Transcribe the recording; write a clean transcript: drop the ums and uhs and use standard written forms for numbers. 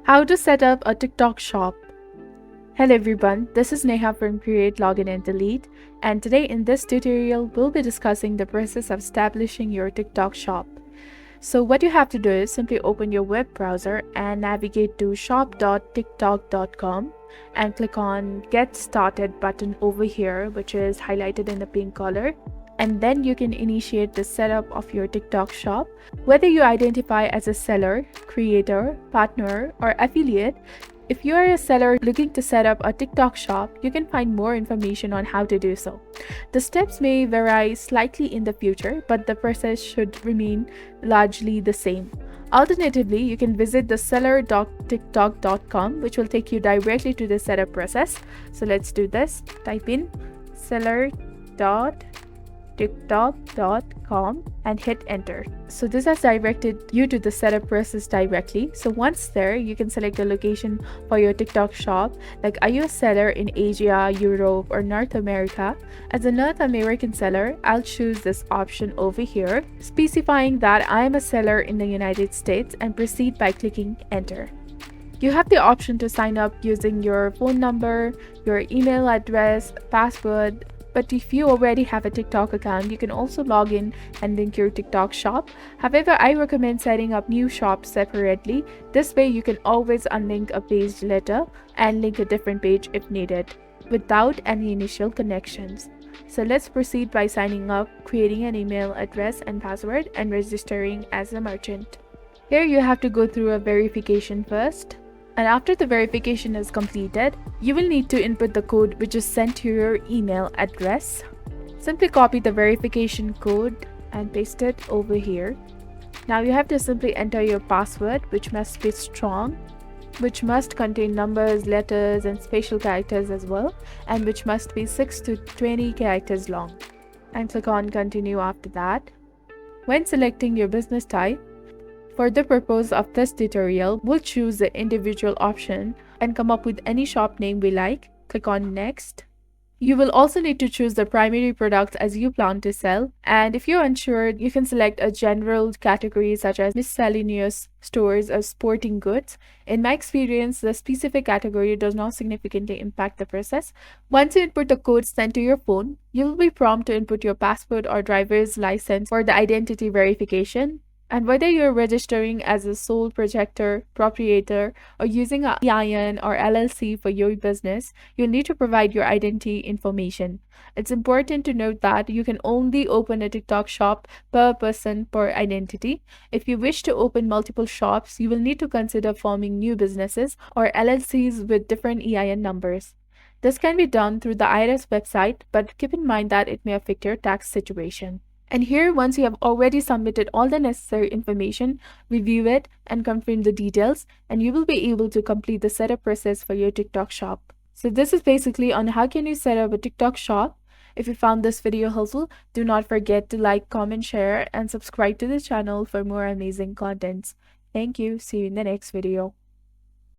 How to set up a TikTok shop. Hello everyone, this is Neha from Create, Login and Delete, and today in this tutorial we'll be discussing the process of establishing your TikTok shop. So what you have to do is simply open your web browser and navigate to shop.tiktok.com and click on Get Started button over here, which is highlighted in the pink color. And then you can initiate the setup of your TikTok shop. Whether you identify as a seller, creator, partner, or affiliate, if you are a seller looking to set up a TikTok shop, you can find more information on how to do so. The steps may vary slightly in the future, but the process should remain largely the same. Alternatively, you can visit the seller.tiktok.com, which will take you directly to the setup process. So let's do this. Type in seller.tiktok.com and hit enter. So this has directed you to the setup process directly. So once there, you can select the location for your TikTok shop. Like, are you a seller in Asia, Europe, or North America? As a North American seller, I'll choose this option over here, specifying that I am a seller in the United States, and proceed by clicking enter. You have the option to sign up using your phone number, your email address, password. But if you already have a TikTok account, you can also log in and link your TikTok shop. However, I recommend setting up new shops separately. This way, you can always unlink a page later and link a different page if needed, without any initial connections. So let's proceed by signing up, creating an email address and password, and registering as a merchant. Here you have to go through a verification first. And after the verification is completed, you will need to input the code which is sent to your email address. Simply copy the verification code and paste it over here. Now you have to simply enter your password, which must be strong, which must contain numbers, letters, and special characters as well, and which must be 6 to 20 characters long. And click on continue after that. When selecting your business type, for the purpose of this tutorial, we'll choose the individual option and come up with any shop name we like. Click on next. You will also need to choose the primary products as you plan to sell. And if you're unsure, you can select a general category such as miscellaneous, stores, or sporting goods. In my experience, the specific category does not significantly impact the process. Once you input the code sent to your phone, you will be prompted to input your passport or driver's license for the identity verification. And whether you're registering as a sole proprietor, or using a EIN or LLC for your business, you'll need to provide your identity information. It's important to note that you can only open a TikTok shop per person per identity. If you wish to open multiple shops, you will need to consider forming new businesses or LLCs with different EIN numbers. This can be done through the IRS website, but keep in mind that it may affect your tax situation. And here, once you have already submitted all the necessary information, review it and confirm the details, and you will be able to complete the setup process for your TikTok shop. So this is basically on how can you set up a TikTok shop. If you found this video helpful, do not forget to like, comment, share, and subscribe to the channel for more amazing contents. Thank you. See you in the next video.